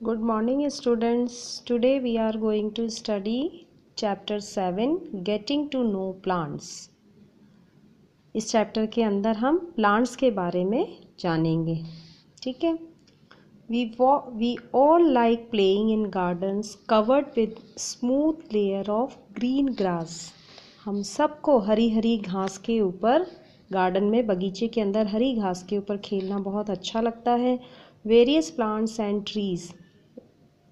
Good morning students. Today we are going to study chapter 7 Getting to know plants. इस chapter के अंदर हम plants के बारे में जानेंगे. ठीक है. We all like playing in gardens covered with smooth layer of green grass. हम सबको हरी हरी घास के ऊपर गार्डन में बगीचे के अंदर हरी घास के ऊपर खेलना बहुत अच्छा लगता है. वेरियस प्लांट्स एंड ट्रीज,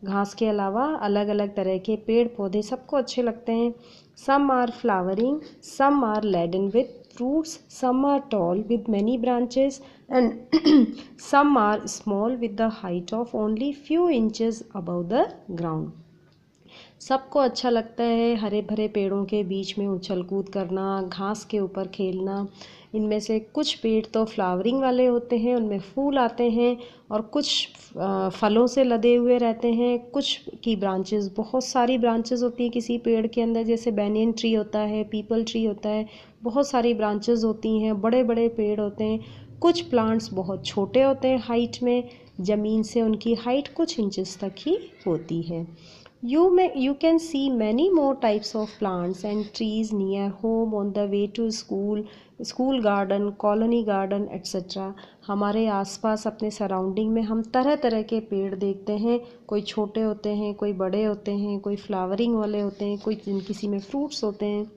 घास के अलावा अलग अलग तरह के पेड़ पौधे सबको अच्छे लगते हैं. Some are flowering, some are laden with fruits, some are tall with many branches and some are small with the height of only few inches above the ground. सबको अच्छा लगता है हरे भरे पेड़ों के बीच में उछल कूद करना, घास के ऊपर खेलना. इनमें से कुछ पेड़ तो फ्लावरिंग वाले होते हैं, उनमें फूल आते हैं और कुछ फलों से लदे हुए रहते हैं. कुछ की ब्रांचेस, बहुत सारी ब्रांचेस होती हैं किसी पेड़ के अंदर, जैसे बैनियन ट्री होता है, पीपल ट्री होता है, बहुत सारी ब्रांचेस होती हैं, बड़े बड़े पेड़ होते हैं. कुछ प्लांट्स बहुत छोटे होते हैं हाइट में, ज़मीन से उनकी हाइट कुछ इंचेस तक ही होती है. You can see many more types of plants and trees near home, on the way to school garden, colony garden, etc. हमारे आसपास अपने सराउंडिंग में हम तरह तरह के पेड़ देखते हैं. कोई छोटे होते हैं, कोई बड़े होते हैं, कोई फ्लावरिंग वाले होते हैं, कोई किसी में फ्रूट्स होते हैं.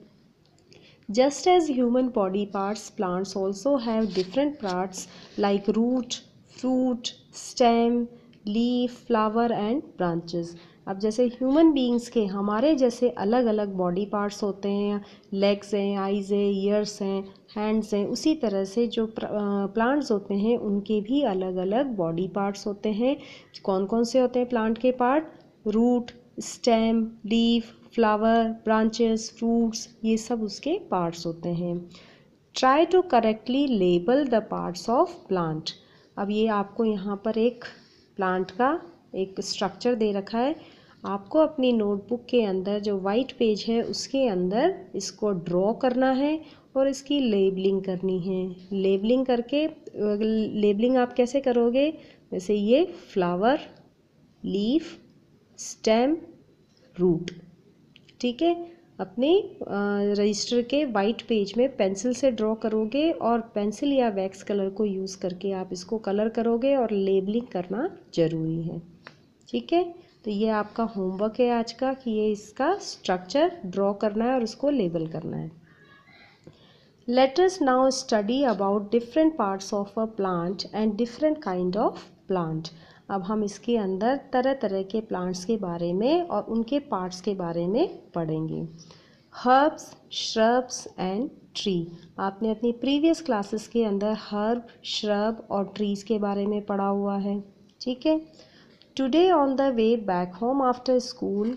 Just as human body parts, plants also have different parts like root, fruit, stem, leaf, flower and branches. अब जैसे ह्यूमन बीइंग्स के हमारे जैसे अलग अलग बॉडी पार्ट्स होते हैं, लेग्स हैं, आइज़ हैं, ईयर्स हैं, हैंड्स हैं, उसी तरह से जो प्लांट्स होते हैं उनके भी अलग अलग बॉडी पार्ट्स होते हैं. कौन कौन से होते हैं प्लांट के part? Root, stem, leaf, flower, branches, fruits, ये सब उसके पार्ट्स होते हैं. Try to correctly label the parts of plant. अब ये आपको यहाँ पर एक प्लांट का एक स्ट्रक्चर दे रखा है. आपको अपनी नोटबुक के अंदर जो वाइट पेज है उसके अंदर इसको ड्रॉ करना है और इसकी लेबलिंग करनी है. लेबलिंग करके, लेबलिंग आप कैसे करोगे? जैसे ये फ्लावर, लीफ, स्टेम, रूट. ठीक है. अपने रजिस्टर के वाइट पेज में पेंसिल से ड्रॉ करोगे और पेंसिल या वैक्स कलर को यूज़ करके आप इसको कलर करोगे और लेबलिंग करना ज़रूरी है. ठीक है. तो ये आपका होमवर्क है आज का कि ये इसका स्ट्रक्चर ड्रॉ करना है और उसको लेबल करना है. Let us now study about different parts of a plant and different kind of plant. अब हम इसके अंदर तरह तरह के प्लांट्स के बारे में और उनके पार्ट्स के बारे में पढ़ेंगे. Herbs, shrubs and tree. आपने अपनी प्रीवियस क्लासेस के अंदर हर्ब, श्रब और ट्रीज के बारे में पढ़ा हुआ है. ठीक है. Today on the way back home after school,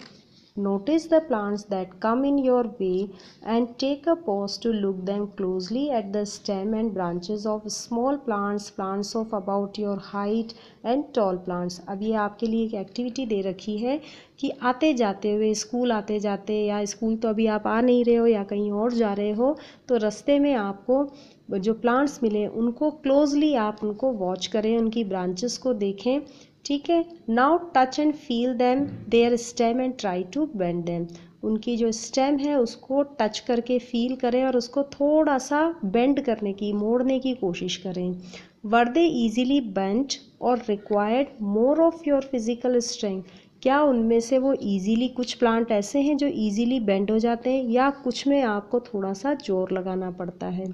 notice the plants that come in your way and take a pause to look them closely at the stem and branches of small plants, plants of about your height and tall plants. अब ये आपके लिए एक activity दे रखी है कि आते जाते हुए, स्कूल आते जाते, या स्कूल तो अभी आप आ नहीं रहे हो या कहीं और जा रहे हो, तो रास्ते में आपको जो प्लांट्स मिले उनको क्लोजली आप उनको वॉच करें, उनकी ब्रांचेस को देखें. ठीक है. Now touch and feel them, their stem and try to bend them. उनकी जो स्टेम है उसको टच करके फील करें और उसको थोड़ा सा बेंड करने की, मोड़ने की कोशिश करें. वर दे ईजीली बेंड और required more of your physical strength. क्या उनमें से वो ईजीली, कुछ प्लांट ऐसे हैं जो ईजीली बेंड हो जाते हैं या कुछ में आपको थोड़ा सा जोर लगाना पड़ता है.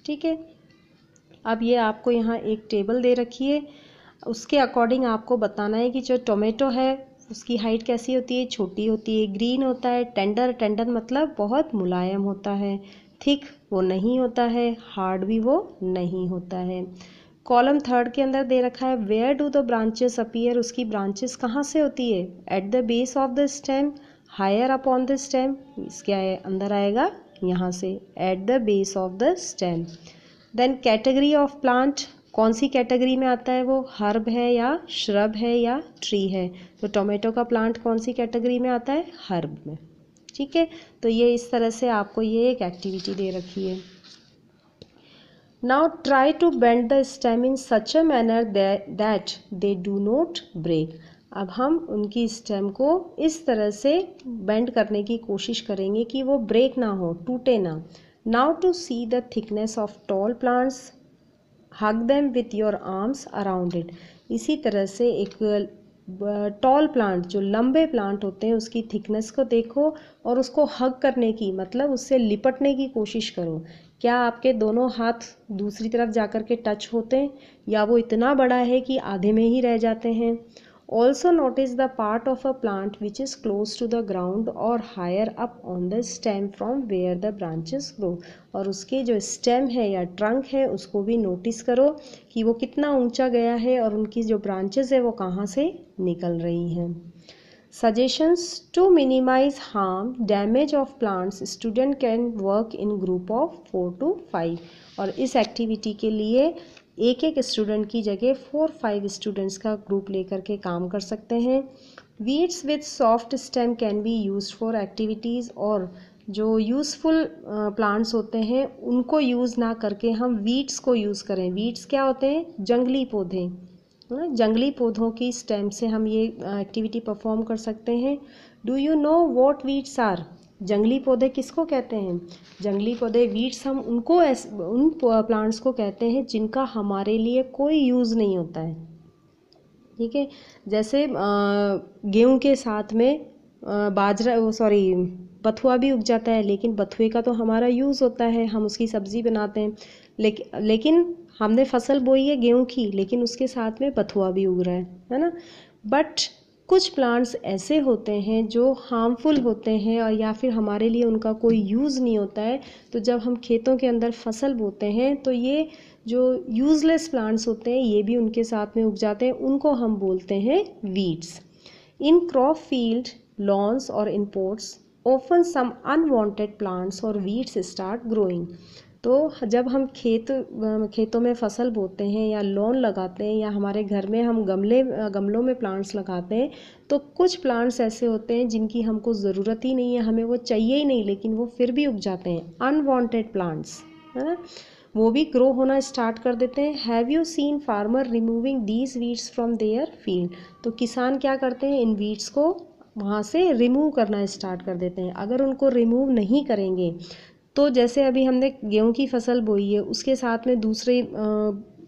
ठीक है. अब ये आपको यहाँ एक टेबल दे रखी है, उसके अकॉर्डिंग आपको बताना है कि जो टोमेटो है उसकी हाइट कैसी होती है? छोटी होती है. ग्रीन होता है. टेंडर, टेंडर मतलब बहुत मुलायम होता है. थिक वो नहीं होता है. हार्ड भी वो नहीं होता है. कॉलम थर्ड के अंदर दे रखा है where do the branches appear. उसकी ब्रांचेस कहाँ से होती है? At the base of the stem, higher up on the stem. इसके अंदर आएगा यहाँ से, at the base of the stem. Then category of plant, कौन सी कैटेगरी में आता है वो? हर्ब है या श्रब है या ट्री है? तो टोमेटो का प्लांट कौन सी कैटेगरी में आता है? हर्ब में. ठीक है. तो ये इस तरह से आपको ये एक एक्टिविटी दे रखी है. Now try to bend the stem in such a manner that they do not break. अब हम उनकी स्टेम को इस तरह से बेंड करने की कोशिश करेंगे कि वो ब्रेक ना हो, टूटे ना। Now to see the thickness of tall plants, hug them with your arms around it. इसी तरह से एक टॉल प्लांट, जो लंबे प्लांट होते हैं, उसकी थिकनेस को देखो और उसको हग करने की, मतलब उससे लिपटने की कोशिश करो। क्या आपके दोनों हाथ दूसरी तरफ जाकर के टच होते हैं, या वो इतना बड़ा है कि आधे में ही रह जाते हैं। Also notice the part of a plant which is close to the ground और higher up on the stem from where the branches grow. और उसके जो स्टेम है या ट्रंक है उसको भी नोटिस करो कि वो कितना ऊंचा गया है और उनकी जो ब्रांचेस है वो कहाँ से निकल रही हैं। Suggestions to minimize harm, damage of plants, student can work in group of 4 to 5। और इस एक्टिविटी के लिए एक एक स्टूडेंट की जगह 4-5 स्टूडेंट्स का ग्रुप लेकर के काम कर सकते हैं। Weeds with soft stem can be used for activities. और जो यूज़फुल प्लांट्स होते हैं उनको यूज़ ना करके हम वीड्स को यूज़ करें। वीड्स क्या होते हैं? जंगली पौधे। जंगली पौधों की स्टेम से हम ये एक्टिविटी परफॉर्म कर सकते हैं। Do you know what weeds are? जंगली पौधे किसको कहते हैं? जंगली पौधे, वीड्स, हम उनको उन प्लांट्स को कहते हैं जिनका हमारे लिए कोई यूज़ नहीं होता है। ठीक है, जैसे गेहूं के साथ में बथुआ भी उग जाता है, लेकिन बथुए का तो हमारा यूज़ होता है, हम उसकी सब्ज़ी बनाते हैं। लेकिन हमने फसल बोई है गेहूं की, लेकिन उसके साथ में बथुआ भी उग रहा है ना। बट कुछ प्लांट्स ऐसे होते हैं जो हार्मफुल होते हैं और या फिर हमारे लिए उनका कोई यूज़ नहीं होता है। तो जब हम खेतों के अंदर फसल बोते हैं तो ये जो यूज़लेस प्लांट्स होते हैं ये भी उनके साथ में उग जाते हैं, उनको हम बोलते हैं weeds. In crop field, lawns और in pots often some unwanted plants और वीड्स स्टार्ट ग्रोइंग। तो जब हम खेतों में फसल बोते हैं या लॉन लगाते हैं या हमारे घर में हम गमलों में प्लांट्स लगाते हैं, तो कुछ प्लांट्स ऐसे होते हैं जिनकी हमको ज़रूरत ही नहीं है, हमें वो चाहिए ही नहीं, लेकिन वो फिर भी उग जाते हैं। अनवांटेड प्लांट्स, है ना, वो भी ग्रो होना स्टार्ट कर देते हैं। Have you seen farmer removing these weeds from their field? तो किसान क्या करते हैं? इन वीड्स को वहाँ से रिमूव करना स्टार्ट कर देते हैं। अगर उनको रिमूव नहीं करेंगे तो जैसे अभी हमने गेहूं की फसल बोई है, उसके साथ में दूसरे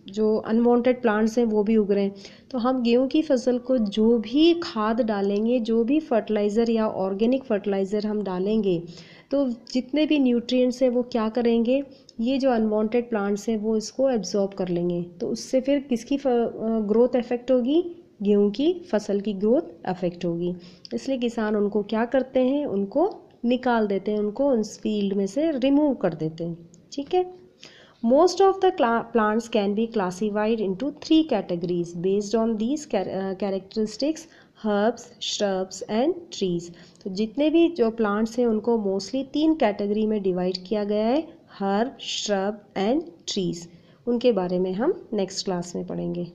जो अनवांटेड प्लांट्स हैं वो भी उग रहे हैं। तो हम गेहूं की फसल को जो भी खाद डालेंगे, जो भी फर्टिलाइज़र या ऑर्गेनिक फर्टिलाइज़र हम डालेंगे, तो जितने भी न्यूट्रिएंट्स हैं वो क्या करेंगे, ये जो अनवांटेड प्लांट्स हैं वो इसको एब्जॉर्ब कर लेंगे। तो उससे फिर किसकी ग्रोथ इफेक्ट होगी? गेहूं की फसल की ग्रोथ अफेक्ट होगी। इसलिए किसान उनको क्या करते हैं? उनको निकाल देते हैं, उनको उस फील्ड में से रिमूव कर देते हैं। ठीक है। Most of the plants can be classified into 3 categories based on these characteristics, herbs, shrubs and trees. तो जितने भी जो प्लांट्स हैं उनको मोस्टली 3 कैटेगरी में डिवाइड किया गया है, हर्ब, श्रब एंड ट्रीज। उनके बारे में हम नेक्स्ट क्लास में पढ़ेंगे।